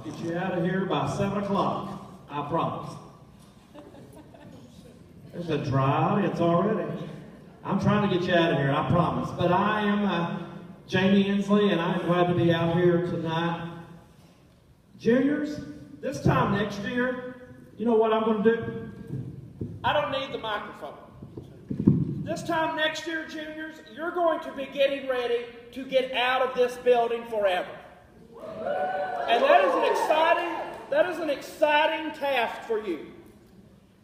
Get you out of here by 7 o'clock. I promise. There's a dry audience already. I'm trying to get you out of here, I promise. But I am Jamie Ensley, and I'm glad to be out here tonight. Juniors, this time next year, you know what I'm going to do? I don't need the microphone. This time next year, juniors, you're going to be getting ready to get out of this building forever. And that is an exciting task for you.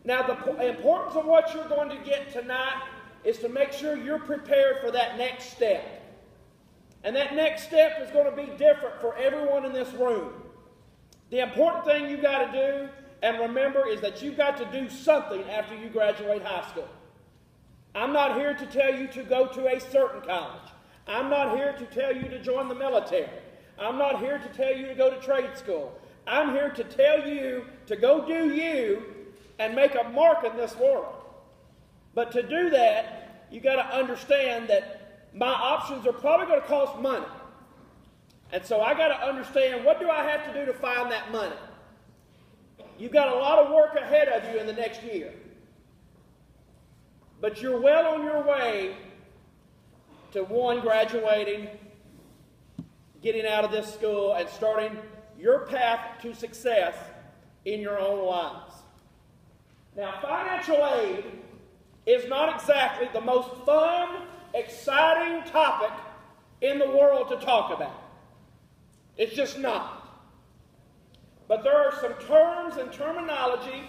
Now, the importance of what you're going to get tonight is to make sure you're prepared for that next step. And that next step is going to be different for everyone in this room. The important thing you've got to do and remember is that you've got to do something after you graduate high school. I'm not here to tell you to go to a certain college. I'm not here to tell you to join the military. I'm not here to tell you to go to trade school. I'm here to tell you to go do you and make a mark in this world. But to do that, you got to understand that my options are probably going to cost money. And so I got to understand, what do I have to do to find that money? You've got a lot of work ahead of you in the next year. But you're well on your way to graduating, getting out of this school, and starting your path to success in your own lives. Now, financial aid is not exactly the most fun, exciting topic in the world to talk about. It's just not. But there are some terms and terminology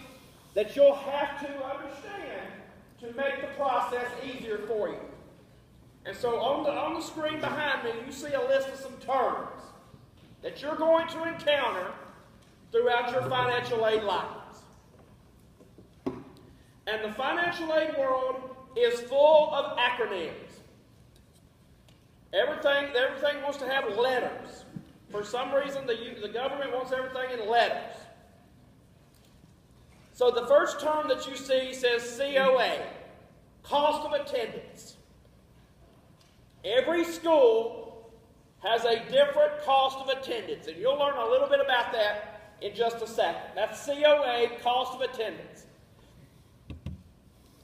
that you'll have to understand to make the process easier for you. And so on the screen behind me, you see a list of some terms that you're going to encounter throughout your financial aid lives. And the financial aid world is full of acronyms. Everything wants to have letters. For some reason, the government wants everything in letters. So the first term that you see says COA, cost of attendance. Every school has a different cost of attendance, and you'll learn a little bit about that in just a second. That's COA, cost of attendance.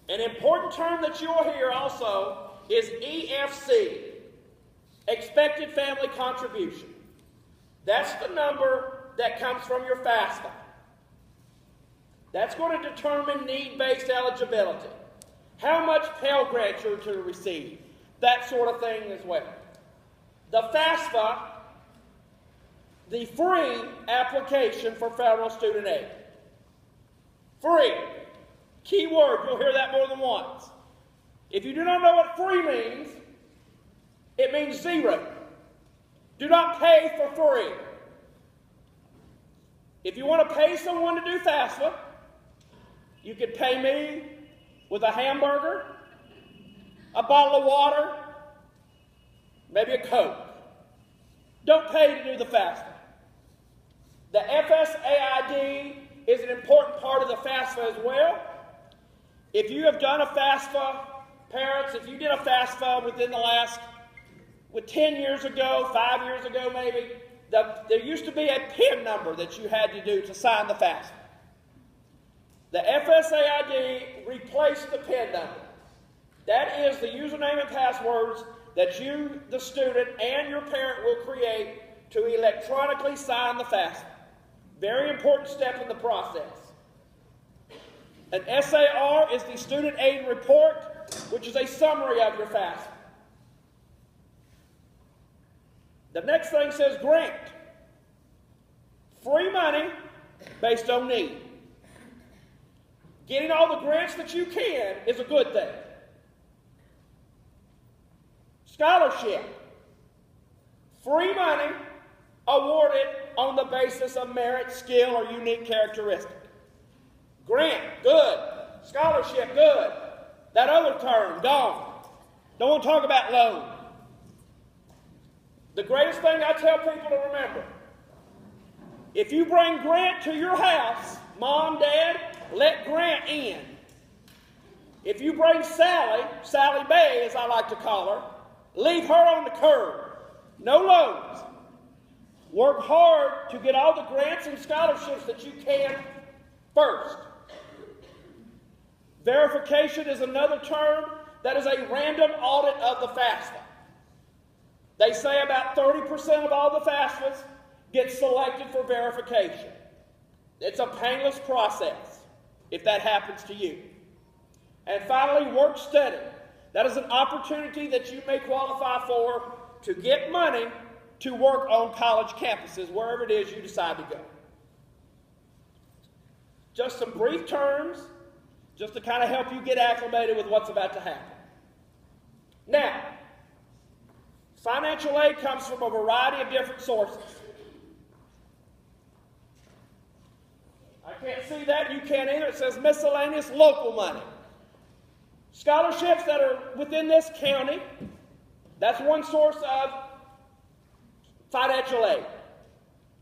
An important term that you'll hear also is EFC, expected family contribution. That's the number that comes from your FAFSA. That's going to determine need-based eligibility. How much Pell Grant you're to receive. That sort of thing as well. The FAFSA, the free application for federal student aid. Free. Key word, you'll hear that more than once. If you do not know what free means, it means zero. Do not pay for free. If you want to pay someone to do FAFSA, you could pay me with a hamburger, a bottle of water, maybe a Coke. Don't pay to do the FAFSA. The FSAID is an important part of the FAFSA as well. If you have done a FAFSA, parents, if you did a FAFSA within the last, 10 years ago, 5 years ago maybe, there used to be a PIN number that you had to do to sign the FAFSA. The FSAID replaced the PIN number. That is the username and passwords that you, the student, and your parent will create to electronically sign the FAFSA. Very important step in the process. An SAR is the student aid report, which is a summary of your FAFSA. The next thing says grant. Free money based on need. Getting all the grants that you can is a good thing. Scholarship. Free money awarded on the basis of merit, skill, or unique characteristic. Grant, good. Scholarship, good. That other term, gone. Don't want to talk about loan. The greatest thing I tell people to remember, if you bring Grant to your house, Mom, Dad, let Grant in. If you bring Sally Bay, as I like to call her, leave her on the curb. No loans. Work hard to get all the grants and scholarships that you can first. Verification is another term that is a random audit of the FAFSA. They say about 30% of all the FAFSAs get selected for verification. It's a painless process if that happens to you. And finally, work study. That is an opportunity that you may qualify for to get money to work on college campuses, wherever it is you decide to go. Just some brief terms, just to kind of help you get acclimated with what's about to happen. Now, financial aid comes from a variety of different sources. I can't see that, you can't either. It says miscellaneous local money. Scholarships that are within this county, that's one source of financial aid.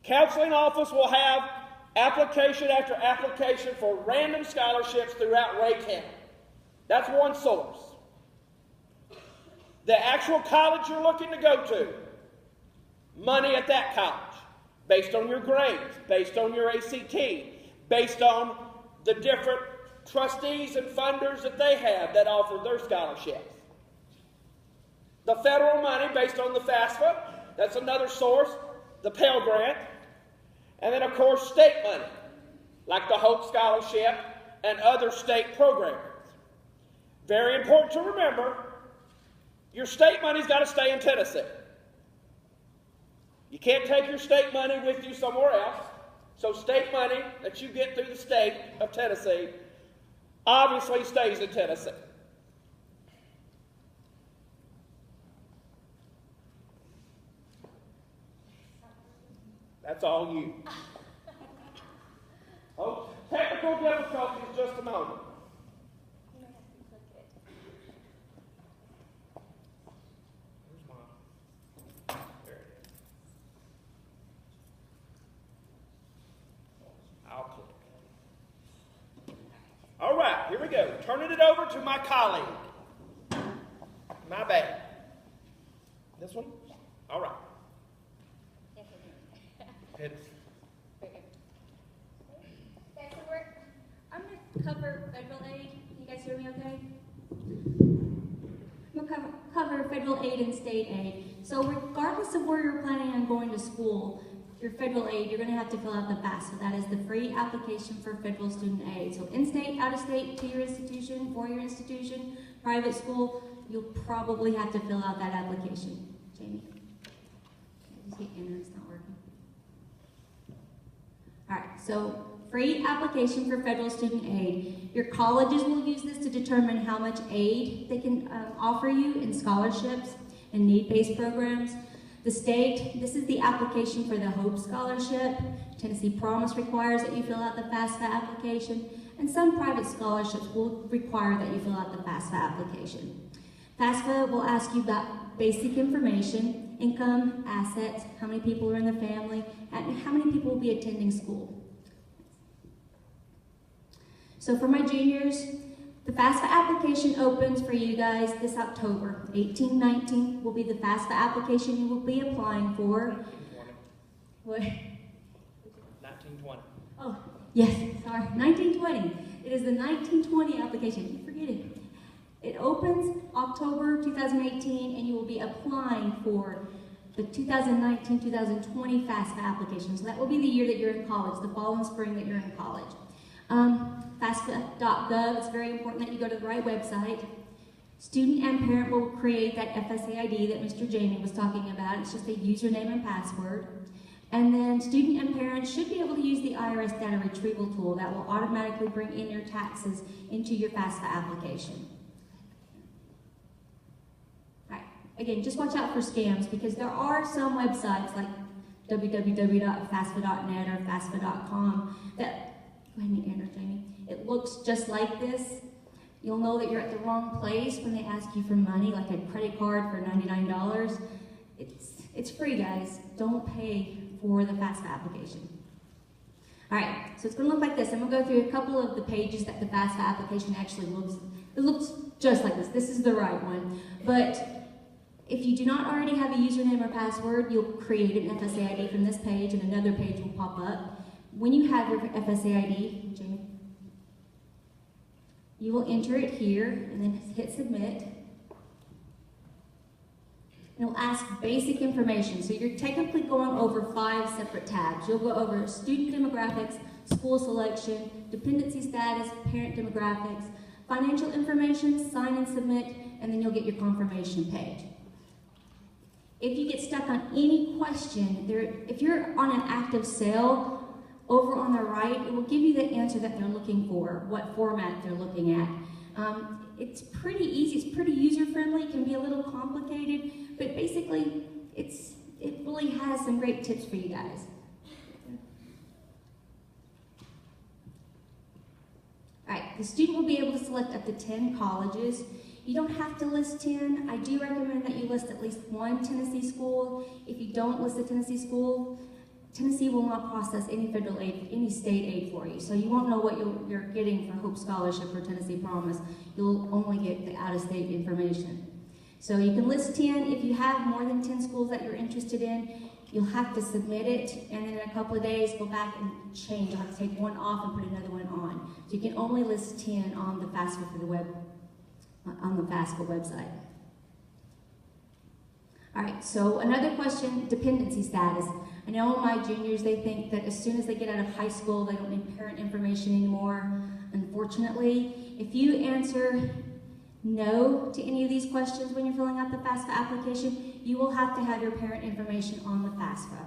Counseling office will have application after application for random scholarships throughout Ray County. That's one source. The actual college you're looking to go to, money at that college, based on your grades, based on your ACT, based on the different trustees and funders that they have that offer their scholarships. The federal money based on the FAFSA, that's another source, the Pell Grant. And then, of course, state money, like the Hope Scholarship and other state programs. Very important to remember, your state money's got to stay in Tennessee. You can't take your state money with you somewhere else. So state money that you get through the state of Tennessee obviously stays in Tennessee. That's all you. Oh, technical difficulties, just a moment. Where's mine? There it is. I'll click. All right, here we go. Turning it over to my colleague. My bad. This one? All right. I'm going to cover federal aid. Can you guys hear me okay? I'm going to cover federal aid and state aid. So regardless of where you're planning on going to school, your federal aid, you're going to have to fill out the FAFSA. That is the free application for federal student aid. So in-state, out-of-state, to your institution, for your institution, private school, you'll probably have to fill out that application. Jamie? Just hit enter, it's not working. All right, so free application for federal student aid. Your colleges will use this to determine how much aid they can offer you in scholarships and need-based programs. The state, this is the application for the Hope Scholarship. Tennessee Promise requires that you fill out the FAFSA application, and some private scholarships will require that you fill out the FAFSA application. FAFSA will ask you about basic information, income, assets, how many people are in the family, and how many people will be attending school. So for my juniors, the FAFSA application opens for you guys this October. 18-19 will be the FAFSA application you will be applying for. 1920. What? 1920. Oh, yes, sorry, 1920. It is the 1920 application. Keep forgetting. It opens October 2018, and you will be applying for the 2019-2020 FAFSA application. So that will be the year that you're in college, the fall and spring that you're in college. FAFSA.gov, it's very important that you go to the right website. Student and parent will create that FSA ID that Mr. Jamie was talking about. It's just a username and password. And then student and parents should be able to use the IRS data retrieval tool that will automatically bring in your taxes into your FAFSA application. All right, again, just watch out for scams because there are some websites like www.fasfa.net or fasfa.com that, go ahead and enter, Jamie. It looks just like this. You'll know that you're at the wrong place when they ask you for money, like a credit card for $99. It's free, guys. Don't pay for the FAFSA application. All right, so it's going to look like this. I'm going to go through a couple of the pages that the FAFSA application actually looks. It looks just like this. This is the right one. But If you do not already have a username or password, you'll create an FSA ID from this page and another page will pop up. When you have your FSA ID, Jamie, you will enter it here and then hit submit. And it'll ask basic information. So you're technically going over 5 separate tabs. You'll go over student demographics, school selection, dependency status, parent demographics, financial information, sign and submit, and then you'll get your confirmation page. If you get stuck on any question, if you're on an active sale, over on the right, it will give you the answer that they're looking for, what format they're looking at. It's pretty easy, it's pretty user-friendly, it can be a little complicated, but basically, it really has some great tips for you guys. All right, the student will be able to select up to 10 colleges. You don't have to list 10. I do recommend that you list at least one Tennessee school. If you don't list a Tennessee school, Tennessee will not process any federal aid, any state aid for you. So you won't know what you're getting for Hope Scholarship or Tennessee Promise. You'll only get the out-of-state information. So you can list 10. If you have more than 10 schools that you're interested in, you'll have to submit it, and then in a couple of days, go back and change. You'll have to take one off and put another one on. So you can only list 10 on the FAFSA for the web, on the FAFSA website. All right, so another question, dependency status. I know my juniors, they think that as soon as they get out of high school, they don't need parent information anymore. Unfortunately, if you answer no to any of these questions when you're filling out the FAFSA application, you will have to have your parent information on the FAFSA.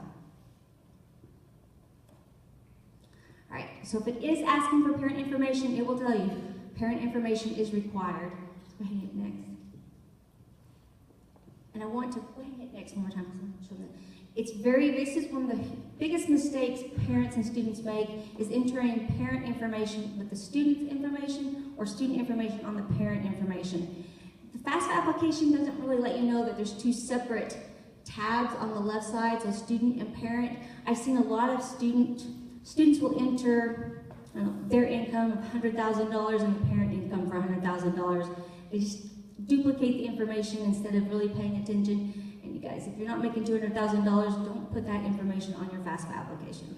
All right, so if it is asking for parent information, it will tell you parent information is required. Let's go ahead and hit next. And I want to go ahead and hit next one more time because I'm showing that. This is one of the biggest mistakes parents and students make, is entering parent information with the student's information or student information on the parent information. The FAFSA application doesn't really let you know that there's 2 separate tabs on the left side, so student and parent. I've seen a lot of students will enter their income of $100,000 and the parent income for $100,000. They just duplicate the information instead of really paying attention. And you guys, if you're not making $200,000, don't put that information on your FAFSA application.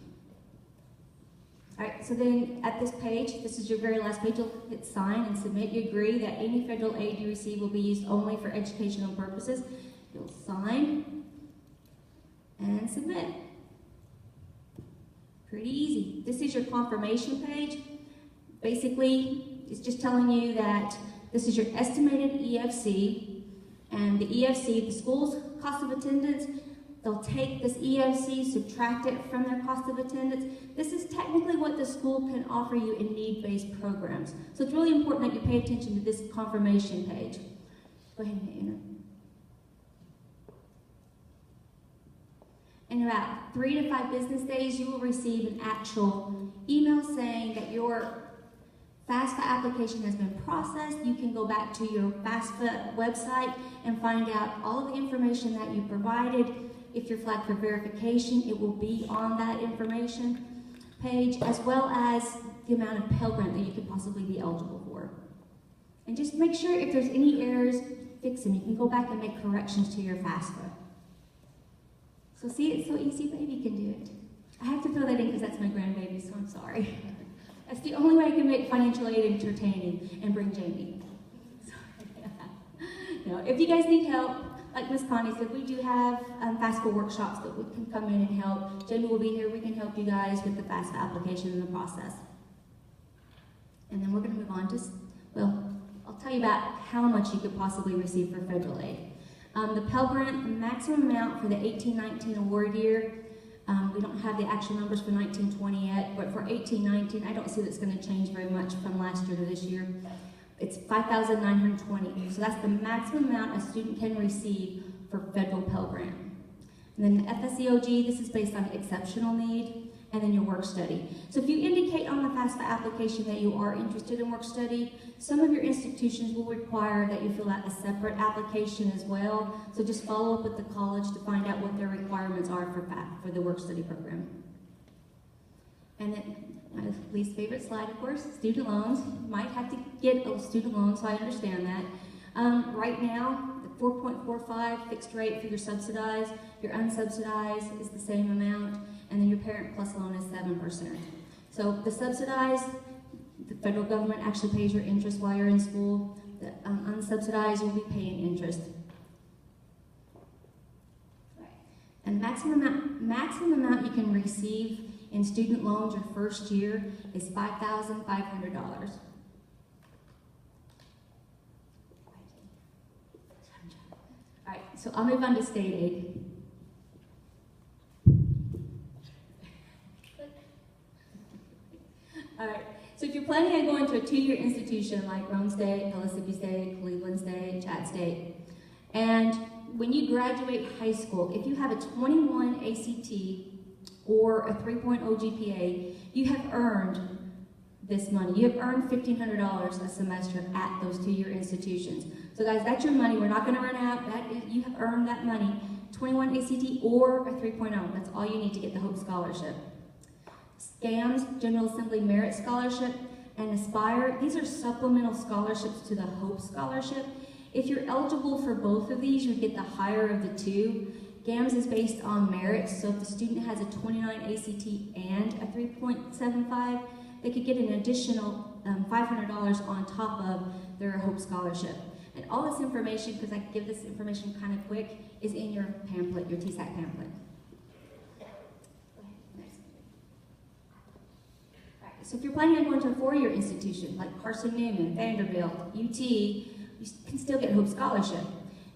All right, so then at this page, this is your very last page, you'll hit sign and submit. You agree that any federal aid you receive will be used only for educational purposes. You'll sign and submit. Pretty easy. This is your confirmation page. Basically, it's just telling you that this is your estimated EFC, and the EFC, the school's cost of attendance, they'll take this EFC, subtract it from their cost of attendance. This is technically what the school can offer you in need-based programs. So it's really important that you pay attention to this confirmation page. Go ahead and hit enter. In about 3 to 5 business days, you will receive an actual email saying that your FAFSA application has been processed. You can go back to your FAFSA website and find out all of the information that you provided. If you're flagged for verification, it will be on that information page, as well as the amount of Pell Grant that you could possibly be eligible for. And just make sure if there's any errors, fix them. You can go back and make corrections to your FAFSA. So see, it's so easy, baby can do it. I have to throw that in because that's my grandbaby, so I'm sorry. That's the only way I can make financial aid entertaining and bring Jamie. No, if you guys need help, like Miss Connie said, we do have FAFSA workshops that we can come in and help. Jamie will be here. We can help you guys with the FAFSA application and the process. And then we're going to move on to, well, I'll tell you about how much you could possibly receive for federal aid. The Pell Grant, the maximum amount for the 18-19 award year, we don't have the actual numbers for 19-20 yet, but for 18-19, I don't see that's going to change very much from last year to this year. It's $5,920. So that's the maximum amount a student can receive for federal Pell Grant. And then the FSEOG, this is based on exceptional need, and then your work study. So if you indicate on the FAFSA application that you are interested in work study, some of your institutions will require that you fill out a separate application as well. So just follow up with the college to find out what their requirements are for the work study program. And then my least favorite slide, of course, student loans. You might have to get a student loan, so I understand that. Right now, the 4.45 fixed rate for your subsidized. Your unsubsidized is the same amount, and then your parent plus loan is 7%. So the subsidized, the federal government actually pays your interest while you're in school. The unsubsidized, you'll be paying interest. Right. And maximum amount you can receive in student loans your first year is $5,500. All right, so I'll move on to state aid. All right, so if you're planning on going to a 2-year institution like Rome State, Mississippi State, Cleveland State, Chat State, and when you graduate high school, if you have a 21 ACT or a 3.0 GPA, you have earned this money. You have earned $1,500 a semester at those 2-year institutions. So guys, that's your money. We're not going to run out. You have earned that money. 21 ACT or a 3.0. That's all you need to get the Hope Scholarship. SCAMS, General Assembly Merit Scholarship, and Aspire, these are supplemental scholarships to the Hope Scholarship. If you're eligible for both of these, you would get the higher of the two. GAMS is based on merit, so if the student has a 29 ACT and a 3.75, they could get an additional $500 on top of their Hope Scholarship. And all this information, because I give this information kind of quick, is in your pamphlet, your TSAC pamphlet. So if you're planning on going to a 4-year institution like Carson Newman, Vanderbilt, UT, you can still get Hope Scholarship.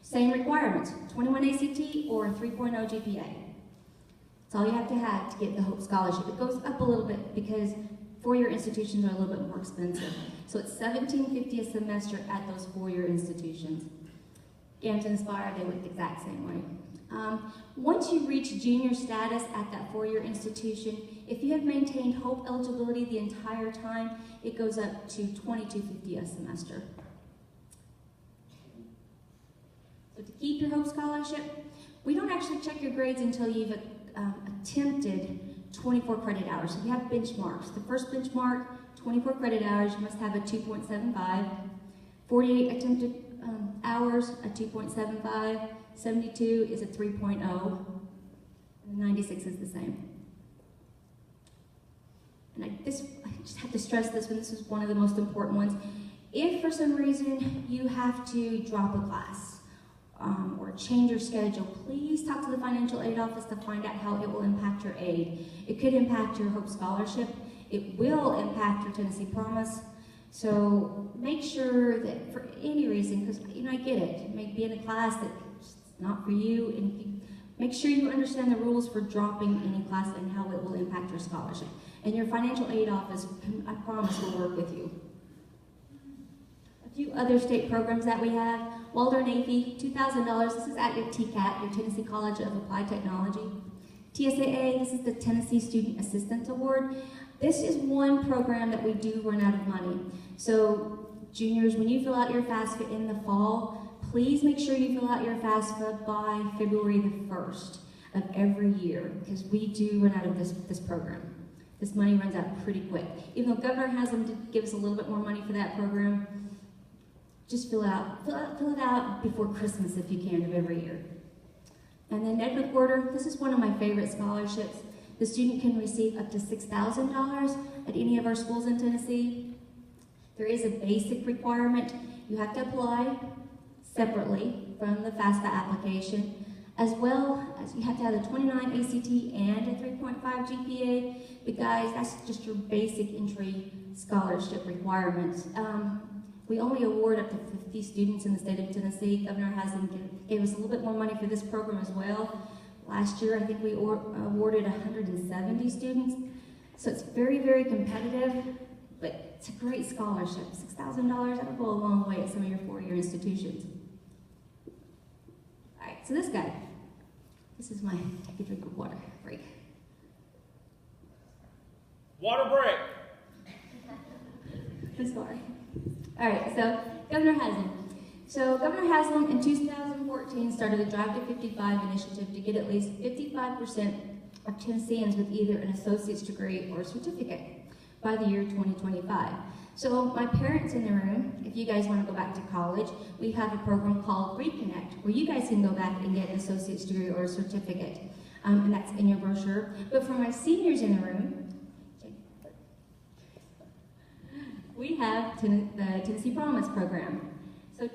Same requirements, 21 ACT or a 3.0 GPA. That's all you have to get the Hope Scholarship. It goes up a little bit because 4-year institutions are a little bit more expensive. So it's $1,750 a semester at those 4-year institutions. GAMS and Aspire, they work the exact same way. Once you reach junior status at that 4-year institution, if you have maintained Hope eligibility the entire time, it goes up to $2,250 a semester. So to keep your Hope Scholarship, we don't actually check your grades until you've attempted 24 credit hours. So we have benchmarks. The first benchmark, 24 credit hours, you must have a 2.75. 48 attempted hours, a 2.75. 72 is a 3.0. And 96 is the same. And I just have to stress this one. This is one of the most important ones. If for some reason you have to drop a class or change your schedule, please talk to the financial aid office to find out how it will impact your aid. It could impact your Hope Scholarship. It will impact your Tennessee Promise. So make sure that for any reason, because I get it, you may be in a class that's not for you, and make sure you understand the rules for dropping any class and how it will impact your scholarship. And your financial aid office, I promise, will work with you. A few other state programs that we have. Walder Navy, $2,000. This is at your TCAT, your Tennessee College of Applied Technology. TSAA, this is the Tennessee Student Assistance Award. This is one program that we do run out of money. So juniors, when you fill out your FAFSA in the fall, please make sure you fill out your FAFSA by February the 1st of every year, because we do run out of this program. This money runs out pretty quick. Even though Governor Haslam did give us a little bit more money for that program, just fill it out before Christmas if you can of every year. And then Ed McWhorter, this is one of my favorite scholarships. The student can receive up to $6,000 at any of our schools in Tennessee. There is a basic requirement. You have to apply separately from the FAFSA application, as well as you have to have a 29 ACT and a 3.5 GPA. But guys, that's just your basic entry scholarship requirements. We only award up to 50 students in the state of Tennessee. Governor Haslam gave us a little bit more money for this program as well. Last year, I think we awarded 170 students. So it's very, very competitive, but it's a great scholarship. $6,000, that'll go a long way at some of your 4-year institutions. All right, so this guy, this is my take a drink of water break. Water break. Sorry. All right, so Governor Haslam. So Governor Haslam in 2014 started the Drive to 55 initiative to get at least 55% of Tennesseans with either an associate's degree or a certificate by the year 2025. So my parents in the room, if you guys want to go back to college, we have a program called Reconnect, where you guys can go back and get an associate's degree or a certificate, and that's in your brochure. But for my seniors in the room, we have the Tennessee Promise program. So